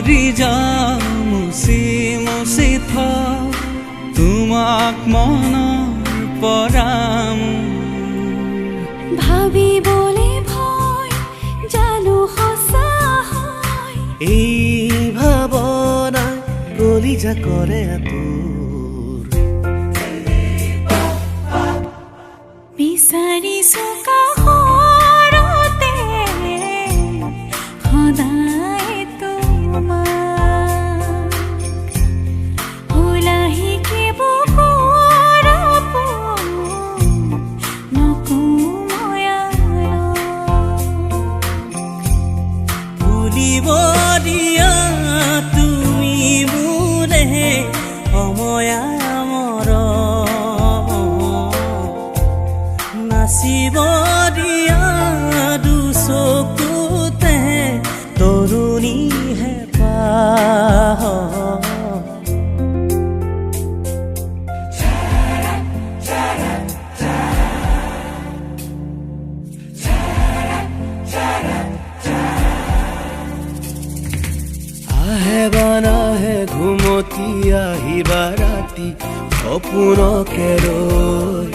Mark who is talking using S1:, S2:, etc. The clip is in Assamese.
S1: পৰি যাওঁ মুচি মুচি তোমাক মনৰ পৰাম
S2: ভাবিবলে ভয় জানো সঁচা হয়
S3: এই ভাৱনাই কলিজা কৰে আতুৰ
S2: বিচাৰিছো কাষৰতে সদায় তোমাক ওলাহিকে বুকুৰ আপোন নকওঁ মই আৰু
S1: ফুলিব দিয়া তুমি মোৰে সময় নাচিব দিয়া দুচকুতে তৰুণী হেঁপাহ আহে বানাহে ঘুমতি আহিবা ৰাতি সপোনকে ৰৈ